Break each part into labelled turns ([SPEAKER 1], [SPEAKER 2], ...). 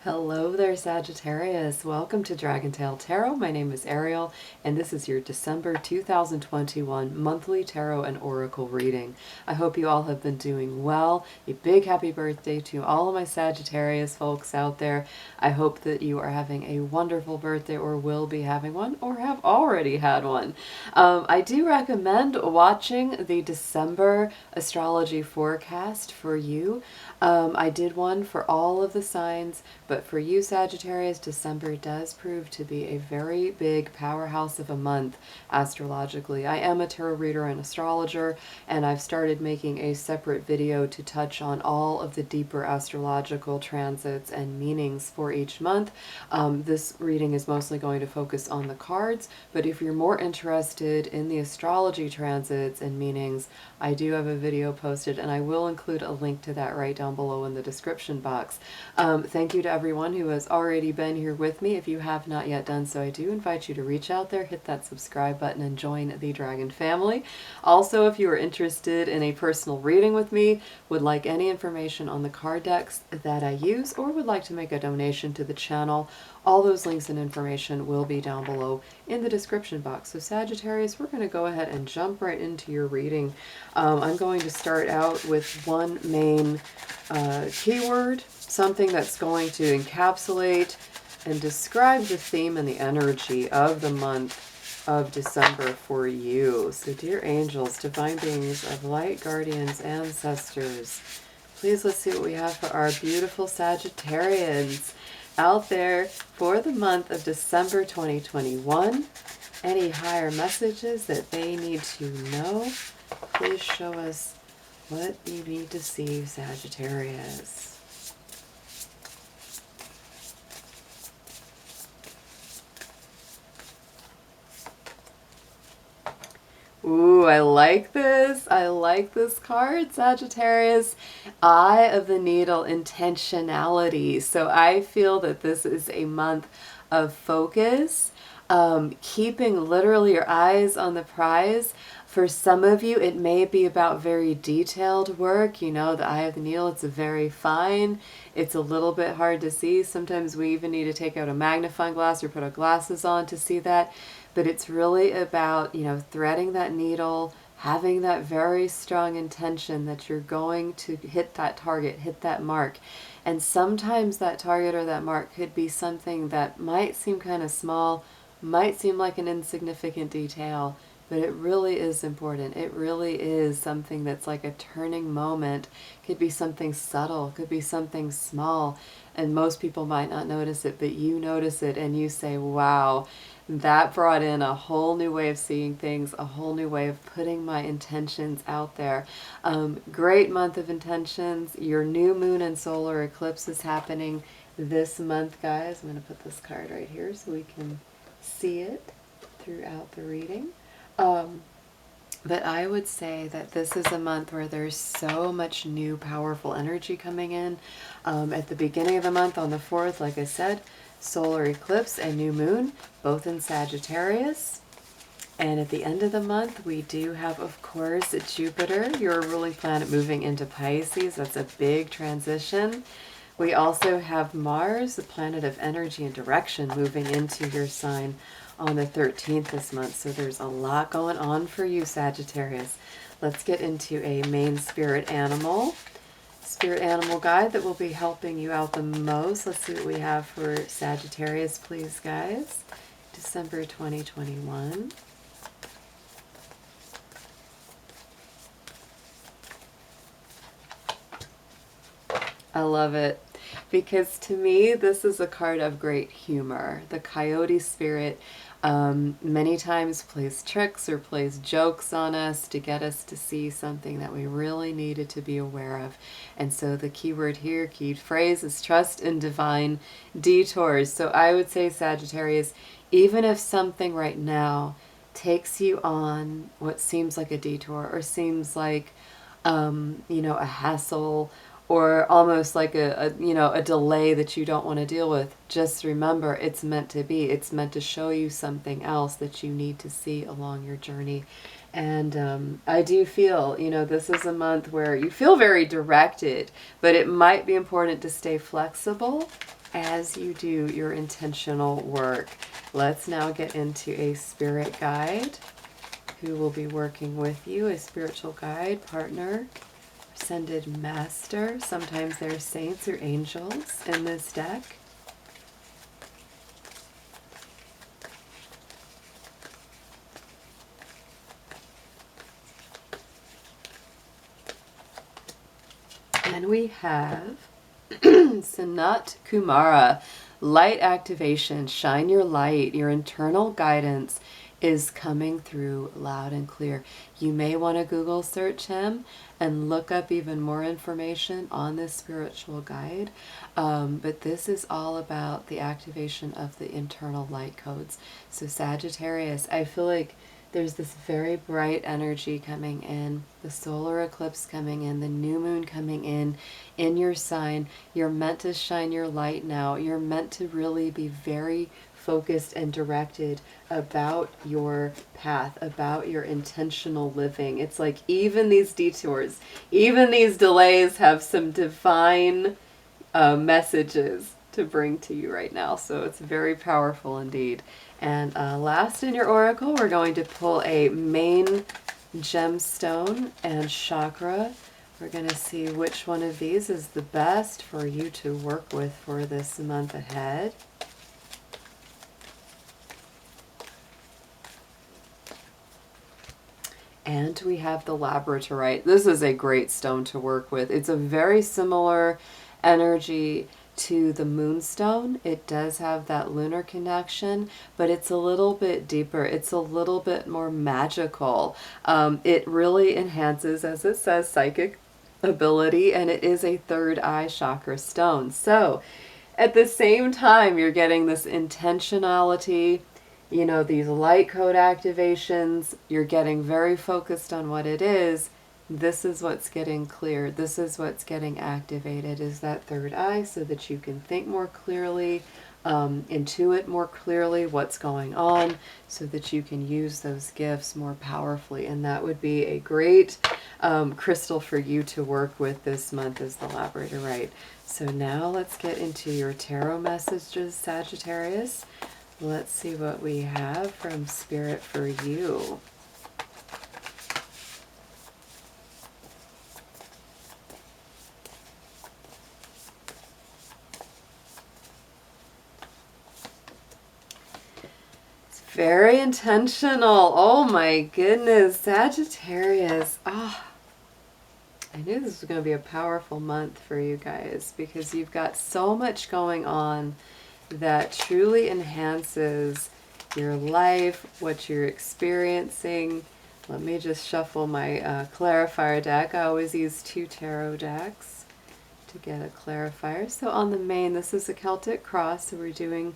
[SPEAKER 1] Hello there, Sagittarius. Welcome to Dragon Tail Tarot. My name is Ariel, and this is your December 2021 monthly tarot and oracle reading. I hope you all have been doing well. A big happy birthday to all of my Sagittarius folks out there. I hope that you are having a wonderful birthday, or will be having one, or have already had one. I do recommend watching the December astrology forecast for you. I did one for all of the signs, but for you, Sagittarius, December does prove to be a very big powerhouse of a month astrologically. I am a tarot reader and astrologer, and I've started making a separate video to touch on all of the deeper astrological transits and meanings for each month. This reading is mostly going to focus on the cards, but if you're more interested in the astrology transits and meanings, I do have a video posted, and I will include a link to that right down below in the description box. Thank you to everyone who has already been here with me. If you have not yet done so, I do invite you to reach out there, hit that subscribe button, and join the Dragon family. Also, if you are interested in a personal reading with me, would like any information on the card decks that I use, or would like to make a donation to the channel, all those links and information will be down below in the description box. So Sagittarius, we're going to go ahead and jump right into your reading. I'm going to start out with one main keyword, something that's going to encapsulate and describe the theme and the energy of the month of December for you. So dear angels, divine beings of light, guardians, ancestors, please, let's see what we have for our beautiful Sagittarians out there for the month of December 2021. Any higher messages that they need to know, please show us what you need to see, Sagittarius. Ooh, I like this. I like this card, Sagittarius. Eye of the Needle, intentionality. So I feel that this is a month of focus, keeping literally your eyes on the prize. For some of you, it may be about very detailed work. You know, the eye of the needle, it's very fine. It's a little bit hard to see. Sometimes we even need to take out a magnifying glass or put our glasses on to see that. But it's really about, you know, threading that needle, having that very strong intention that you're going to hit that target, hit that mark. And sometimes that target or that mark could be something that might seem kind of small, might seem like an insignificant detail, but it really is important. It really is something that's like a turning moment. Could be something subtle, could be something small, and most people might not notice it, but you notice it and you say, wow, that brought in a whole new way of seeing things, a whole new way of putting my intentions out there. Great month of intentions. Your new moon and solar eclipse is happening this month, guys. I'm going to put this card right here so we can see it throughout the reading. But I would say that this is a month where there's so much new powerful energy coming in. At the beginning of the month on the 4th, like I said, solar eclipse and new moon, both in Sagittarius. And at the end of the month, we do have, of course, Jupiter, your ruling planet, moving into Pisces. That's a big transition. We also have Mars, the planet of energy and direction, moving into your sign on the 13th this month. So there's a lot going on for you, Sagittarius. Let's get into a main spirit animal guide that will be helping you out the most. Let's see what we have for Sagittarius, please, guys. December 2021. I love it, because to me this is a card of great humor. The coyote spirit many times plays tricks or plays jokes on us to get us to see something that we really needed to be aware of. And so the keyword here, key phrase, is trust in divine detours. So I would say, Sagittarius, even if something right now takes you on what seems like a detour, or seems like you know, a hassle, or almost like a delay that you don't want to deal with, just remember, it's meant to be. It's meant to show you something else that you need to see along your journey. And I do feel, you know, this is a month where you feel very directed, but it might be important to stay flexible as you do your intentional work. Let's now get into a spirit guide who will be working with you, a spiritual guide, partner, ascended master. Sometimes there are saints or angels in this deck. And we have Sanat Kumara, light activation, shine your light, your internal guidance is coming through loud and clear. You may want to Google search him and look up even more information on this spiritual guide. But this is all about the activation of the internal light codes. So Sagittarius, I feel like there's this very bright energy coming in, the solar eclipse coming in, the new moon coming in your sign. You're meant to shine your light now. You're meant to really be very focused and directed about your path, about your intentional living. It's like even these detours, even these delays have some divine messages to bring to you right now. So it's very powerful indeed. And last in your oracle, we're going to pull a main gemstone and chakra. We're going to see which one of these is the best for you to work with for this month ahead. And we have the labradorite. This is a great stone to work with. It's a very similar energy to the moonstone. It does have that lunar connection, but it's a little bit deeper. It's a little bit more magical. It really enhances, as it says, psychic ability, and it is a third eye chakra stone. So at the same time, you're getting this intentionality, you know, these light code activations. You're getting very focused on what it is. This is what's getting clear. This is what's getting activated, is that third eye, so that you can think more clearly, intuit more clearly what's going on, so that you can use those gifts more powerfully. And that would be a great crystal for you to work with this month, is the labradorite. So now let's get into your tarot messages, Sagittarius. Let's see what we have from Spirit for you. Very intentional. Oh my goodness, Sagittarius. Ah, I knew this was going to be a powerful month for you guys, because you've got so much going on that truly enhances your life, what you're experiencing. Let me just shuffle my clarifier deck. I always use 2 tarot decks to get a clarifier. So on the main, this is a Celtic cross, so we're doing,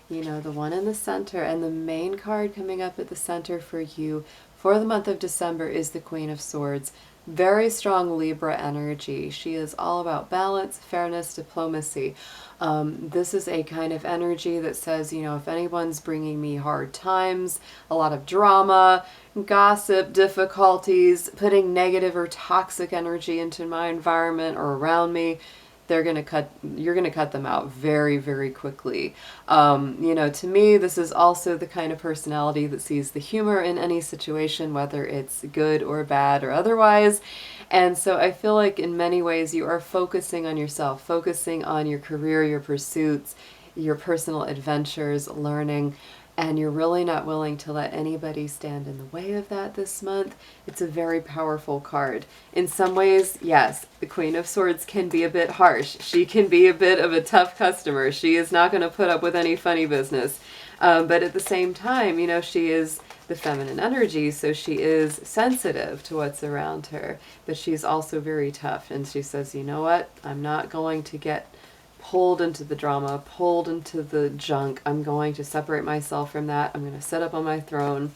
[SPEAKER 1] you know, the one in the center, and the main card coming up at the center for you for the month of December is the Queen of Swords. Very strong Libra energy. She is all about balance, fairness, diplomacy. This is a kind of energy that says, you know, if anyone's bringing me hard times, a lot of drama, gossip, difficulties, putting negative or toxic energy into my environment or around me, you're going to cut them out very, very quickly. You know, to me, this is also the kind of personality that sees the humor in any situation, whether it's good or bad or otherwise. And so I feel like in many ways you are focusing on yourself, focusing on your career, your pursuits, your personal adventures, learning, and you're really not willing to let anybody stand in the way of that this month. It's a very powerful card. In some ways, yes, the Queen of Swords can be a bit harsh. She can be a bit of a tough customer. She is not going to put up with any funny business. But at the same time, you know, she is the feminine energy, so she is sensitive to what's around her. But she's also very tough, and she says, you know what, I'm not going to get pulled into the drama, pulled into the junk. I'm going to separate myself from that. I'm going to sit up on my throne.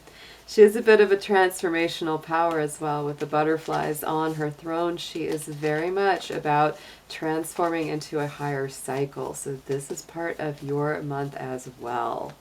[SPEAKER 1] She has a bit of a transformational power as well with the butterflies on her throne. She is very much about transforming into a higher cycle. So this is part of your month as well.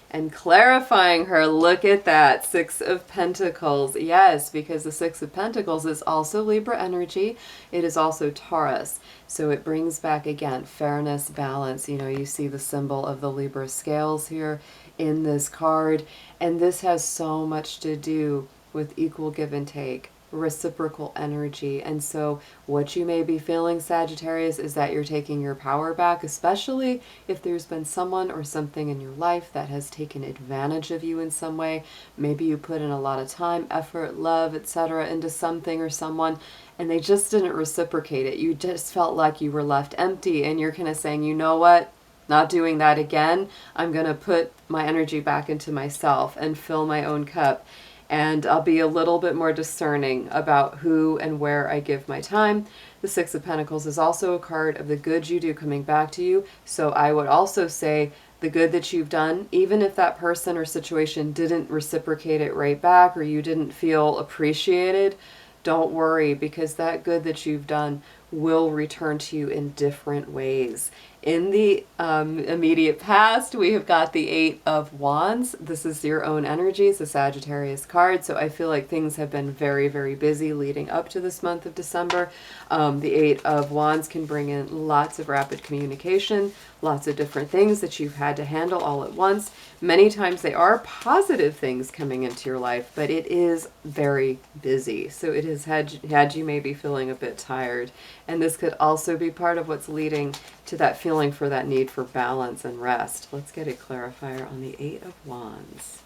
[SPEAKER 1] and clarifying her. Look at that, Six of Pentacles. Yes, because the Six of Pentacles is also Libra energy. It is also Taurus. So it brings back, again, fairness, balance. You know, you see the symbol of the Libra scales here in this card. And this has so much to do with equal give and take, reciprocal energy. And so what you may be feeling, Sagittarius, is that you're taking your power back, especially if there's been someone or something in your life that has taken advantage of you in some way. Maybe you put in a lot of time, effort, love, etc. into something or someone, and they just didn't reciprocate it. You just felt like you were left empty, and you're kind of saying, you know what? Not doing that again. I'm going to put my energy back into myself and fill my own cup. And I'll be a little bit more discerning about who and where I give my time. The Six of Pentacles is also a card of the good you do coming back to you. So I would also say the good that you've done, even if that person or situation didn't reciprocate it right back, or you didn't feel appreciated, don't worry, because that good that you've done will return to you in different ways. In the immediate past, we have got the Eight of Wands. This is your own energy. It's a Sagittarius card. So I feel like things have been very, very busy leading up to this month of December. The Eight of Wands can bring in lots of rapid communication, lots of different things that you've had to handle all at once. Many times they are positive things coming into your life, but it is very busy. So it has had you maybe feeling a bit tired. And this could also be part of what's leading to that feeling for that need for balance and rest. Let's get a clarifier on the Eight of Wands.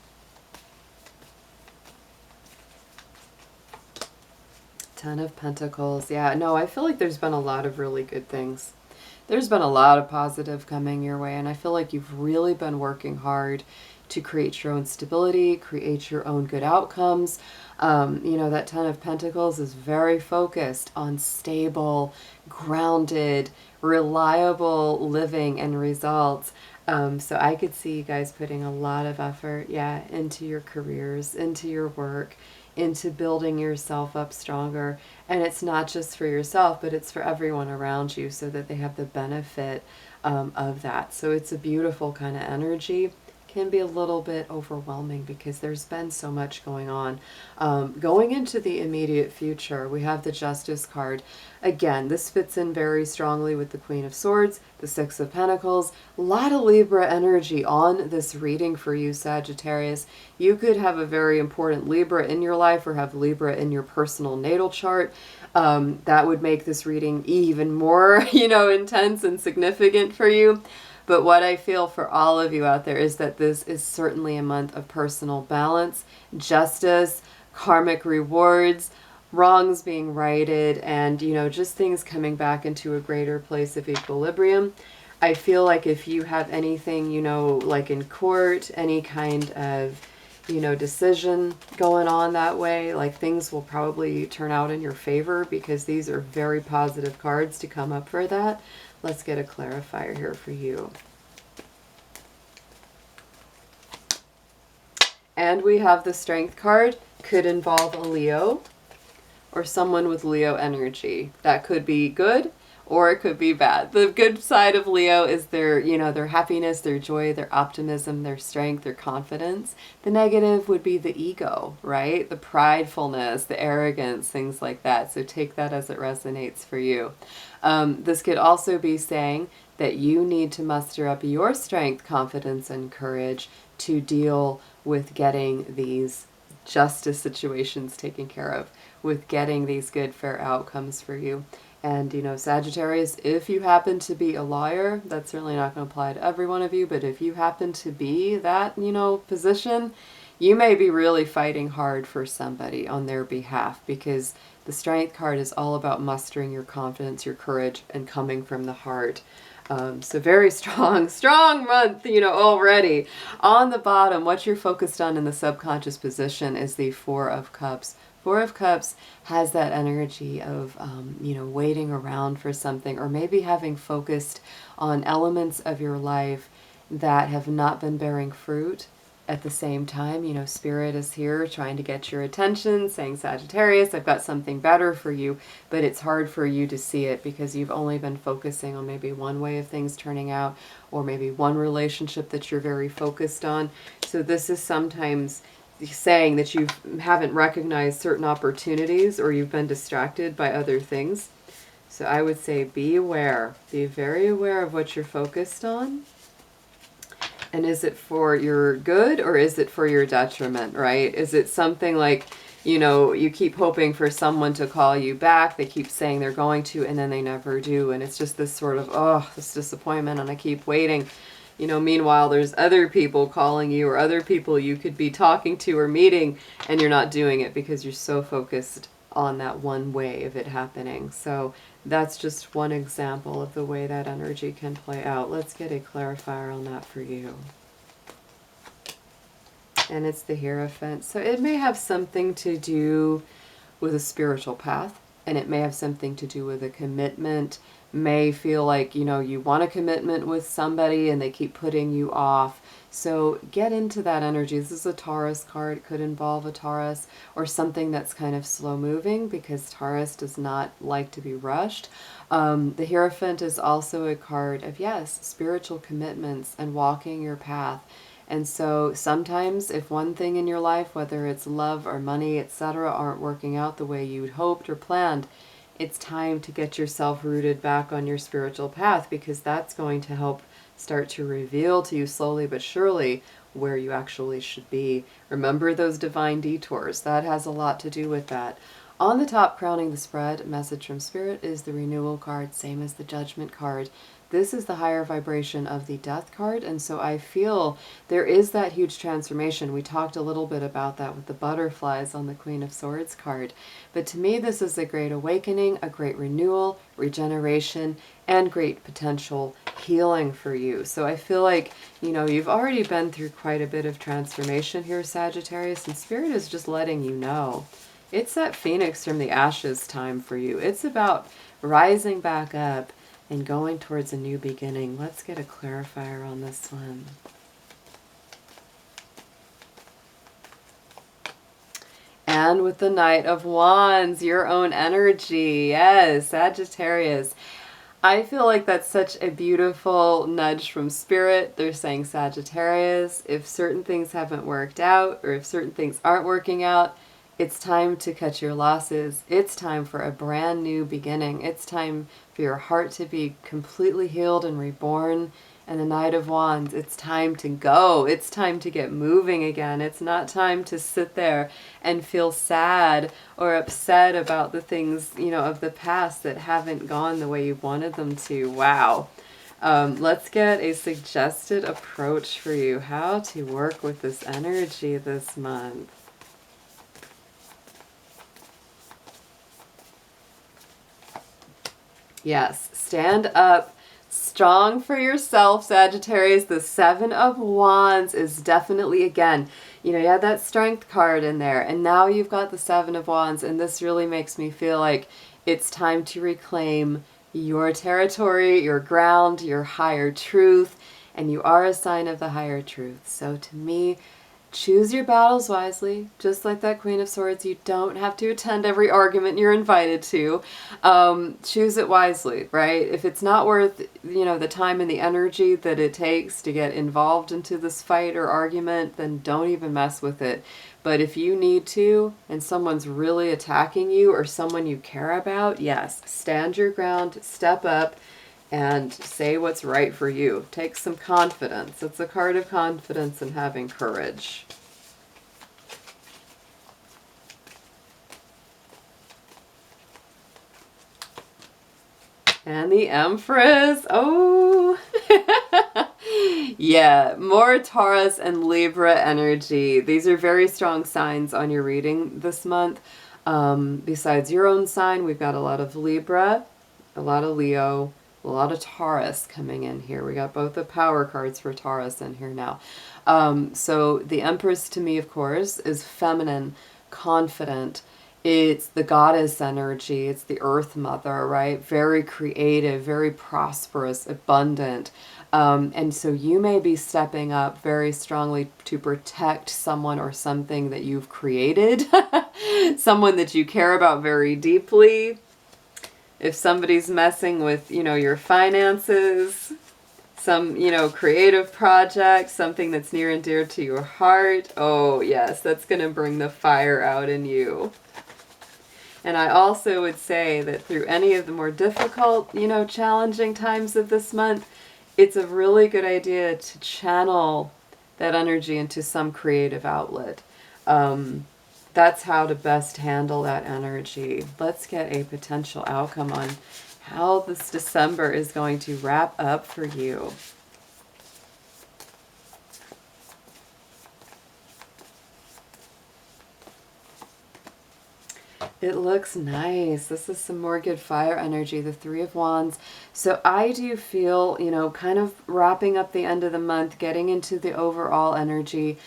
[SPEAKER 1] Ten of Pentacles. Yeah, no, I feel like there's been a lot of really good things. There's been a lot of positive coming your way, and I feel like you've really been working hard to create your own stability, create your own good outcomes. You know, that Ten of Pentacles is very focused on stable, grounded, reliable living and results. So I could see you guys putting a lot of effort, yeah, into your careers, into your work, into building yourself up stronger. And it's not just for yourself, but it's for everyone around you, so that they have the benefit of that. So it's a beautiful kind of energy. Can be a little bit overwhelming because there's been so much going on. Going into the immediate future, we have the Justice card. Again, this fits in very strongly with the Queen of Swords, the Six of Pentacles. A lot of Libra energy on this reading for you, Sagittarius. You could have a very important Libra in your life, or have Libra in your personal natal chart. That would make this reading even more, you know, intense and significant for you. But what I feel for all of you out there is that this is certainly a month of personal balance, justice, karmic rewards, wrongs being righted, and, you know, just things coming back into a greater place of equilibrium. I feel like if you have anything, you know, like in court, any kind of, you know, decision going on that way, like things will probably turn out in your favor, because these are very positive cards to come up for that. Let's get a clarifier here for you. And we have the Strength card. Could involve a Leo or someone with Leo energy. That could be good, or it could be bad. The good side of Leo is their, you know, their happiness, their joy, their optimism, their strength, their confidence. The negative would be the ego, right? The pridefulness, the arrogance, things like that. So take that as it resonates for you. This could also be saying that you need to muster up your strength, confidence, and courage to deal with getting these justice situations taken care of, with getting these good, fair outcomes for you. And, you know, Sagittarius, if you happen to be a lawyer, that's certainly not going to apply to every one of you, but if you happen to be that, you know, position, you may be really fighting hard for somebody on their behalf, because the Strength card is all about mustering your confidence, your courage, and coming from the heart. So very strong month, you know, already. On the bottom, what you're focused on in the subconscious position is the Four of Cups. Four of Cups has that energy of, you know, waiting around for something, or maybe having focused on elements of your life that have not been bearing fruit, At the same time, you know, Spirit is here trying to get your attention, saying, Sagittarius, I've got something better for you, but it's hard for you to see it because you've only been focusing on maybe one way of things turning out, or maybe one relationship that you're very focused on. So this is sometimes saying that you haven't recognized certain opportunities, or you've been distracted by other things. So I would say be aware, be very aware of what you're focused on. And is it for your good or is it for your detriment, right? Is it something like, you know, you keep hoping for someone to call you back, they keep saying they're going to, and then they never do, and it's just this sort of, oh, this disappointment, and I keep waiting. You know, meanwhile, there's other people calling you, or other people you could be talking to or meeting, and you're not doing it because you're so focused on that one way of it happening. So that's just one example of the way that energy can play out. Let's get a clarifier on that for you. And it's the Hierophant. So it may have something to do with a spiritual path, and it may have something to do with a commitment. May feel like, you know, you want a commitment with somebody and they keep putting you off. So get into that energy. This is a Taurus card. It could involve a Taurus or something that's kind of slow moving, because Taurus does not like to be rushed. The Hierophant is also a card of, yes, spiritual commitments and walking your path. And so sometimes if one thing in your life, whether it's love or money, etc., aren't working out the way you'd hoped or planned, it's time to get yourself rooted back on your spiritual path, because that's going to help start to reveal to you slowly but surely where you actually should be. Remember those divine detours. That has a lot to do with that. On the top, crowning the spread, message from Spirit, is the Renewal card, same as the Judgment card. This is the higher vibration of the Death card, and so I feel there is that huge transformation. We talked a little bit about that with the butterflies on the Queen of Swords card. But to me, this is a great awakening, a great renewal, regeneration, and great potential healing for you. So I feel like, you know, you've already been through quite a bit of transformation here, Sagittarius, and Spirit is just letting you know. It's that phoenix from the ashes time for you. It's about rising back up and going towards a new beginning. Let's get a clarifier on this one. And with the Knight of Wands, your own energy. Yes, Sagittarius. I feel like that's such a beautiful nudge from Spirit. They're saying, Sagittarius, if certain things haven't worked out, or if certain things aren't working out, it's time to cut your losses. It's time for a brand new beginning. It's time for your heart to be completely healed and reborn. And the Knight of Wands, it's time to go. It's time to get moving again. It's not time to sit there and feel sad or upset about the things, you know, of the past that haven't gone the way you wanted them to. Wow. Let's get a suggested approach for you. How to work with this energy this month. Yes, stand up strong for yourself, Sagittarius. The Seven of Wands is definitely, again, you know, you had that Strength card in there, and now you've got the Seven of Wands, and this really makes me feel like it's time to reclaim your territory, your ground, your higher truth, and you are a sign of the higher truth. So to me, choose your battles wisely, just like that Queen of Swords. You don't have to attend every argument you're invited to. Choose it wisely, right? If it's not worth, you know, the time and the energy that it takes to get involved into this fight or argument, then don't even mess with it. But if you need to, and someone's really attacking you or someone you care about, yes, stand your ground, step up, and say what's right for you. Take some confidence. It's a card of confidence and having courage. And the Empress. Oh, yeah, more Taurus and Libra energy. These are very strong signs on your reading this month. Besides your own sign, we've got a lot of Libra, a lot of Leo, a lot of Taurus coming in here. We got both the power cards for Taurus in here now. So the Empress to me, of course, is feminine, confident, It's the goddess energy. It's the earth mother, right? Very creative, very prosperous, abundant. And so you may be stepping up very strongly to protect someone or something that you've created, someone that you care about very deeply. If somebody's messing with, your finances, some, creative project, something that's near and dear to your heart, oh yes, that's going to bring the fire out in you. And I also would say that through any of the more difficult, challenging times of this month, it's a really good idea to channel that energy into some creative outlet. That's how to best handle that energy. Let's get a potential outcome on how this December is going to wrap up for you. It looks nice. This is some more good fire energy, the Three of Wands. So I do feel, kind of wrapping up the end of the month, getting into the overall energy.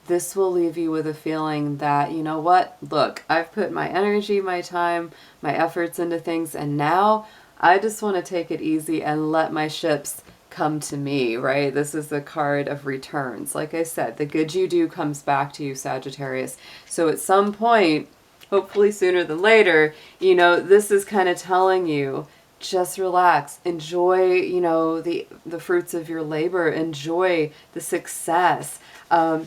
[SPEAKER 1] This will leave you with a feeling that, you know what, look, I've put my energy, my time, my efforts into things, and now I just want to take it easy and let my ships come to me, right? This is the card of returns. Like I said, the good you do comes back to you, Sagittarius. So at some point, hopefully sooner than later, this is kind of telling you, just relax, enjoy, the fruits of your labor, enjoy the success,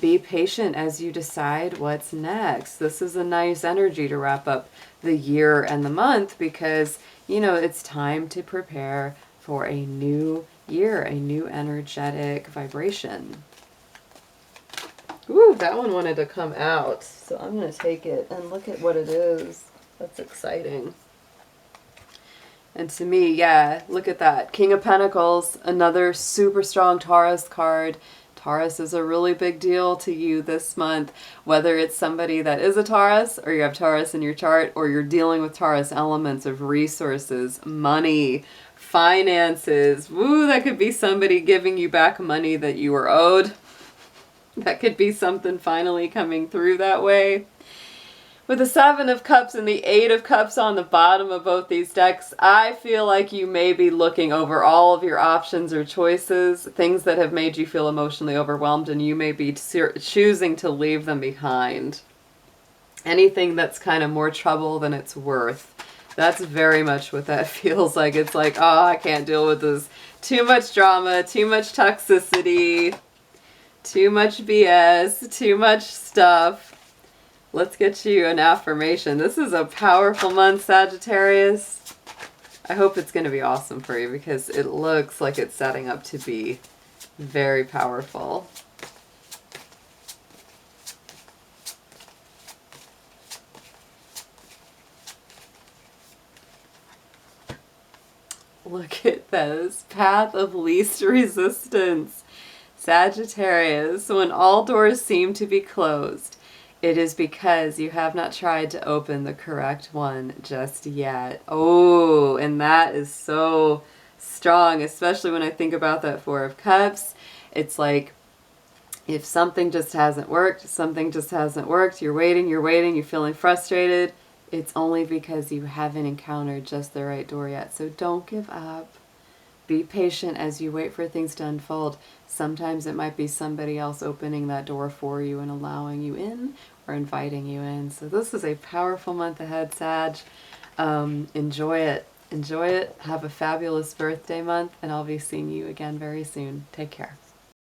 [SPEAKER 1] be patient as you decide what's next. This is a nice energy to wrap up the year and the month because, it's time to prepare for a new year, a new energetic vibration. Ooh, that one wanted to come out. So I'm going to take it and look at what it is. That's exciting. And to me, yeah, look at that. King of Pentacles, another super strong Taurus card. Taurus is a really big deal to you this month, whether it's somebody that is a Taurus or you have Taurus in your chart or you're dealing with Taurus elements of resources, money, finances. Woo, that could be somebody giving you back money that you were owed. That could be something finally coming through that way. With the Seven of Cups and the Eight of Cups on the bottom of both these decks, I feel like you may be looking over all of your options or choices, things that have made you feel emotionally overwhelmed, and you may be choosing to leave them behind. Anything that's kind of more trouble than it's worth. That's very much what that feels like. It's like, oh, I can't deal with this. Too much drama, too much toxicity. Too much BS, too much stuff. Let's get you an affirmation. This is a powerful month, Sagittarius. I hope it's going to be awesome for you because it looks like it's setting up to be very powerful. Look at this. Path of least resistance. Sagittarius, when all doors seem to be closed, it is because you have not tried to open the correct one just yet. Oh, and that is so strong, especially when I think about that Four of Cups. It's like if something just hasn't worked, you're waiting, you're feeling frustrated. It's only because you haven't encountered just the right door yet. So don't give up. Be patient as you wait for things to unfold. Sometimes it might be somebody else opening that door for you and allowing you in or inviting you in. So this is a powerful month ahead, Sag. Enjoy it. Enjoy it. Have a fabulous birthday month, and I'll be seeing you again very soon. Take care.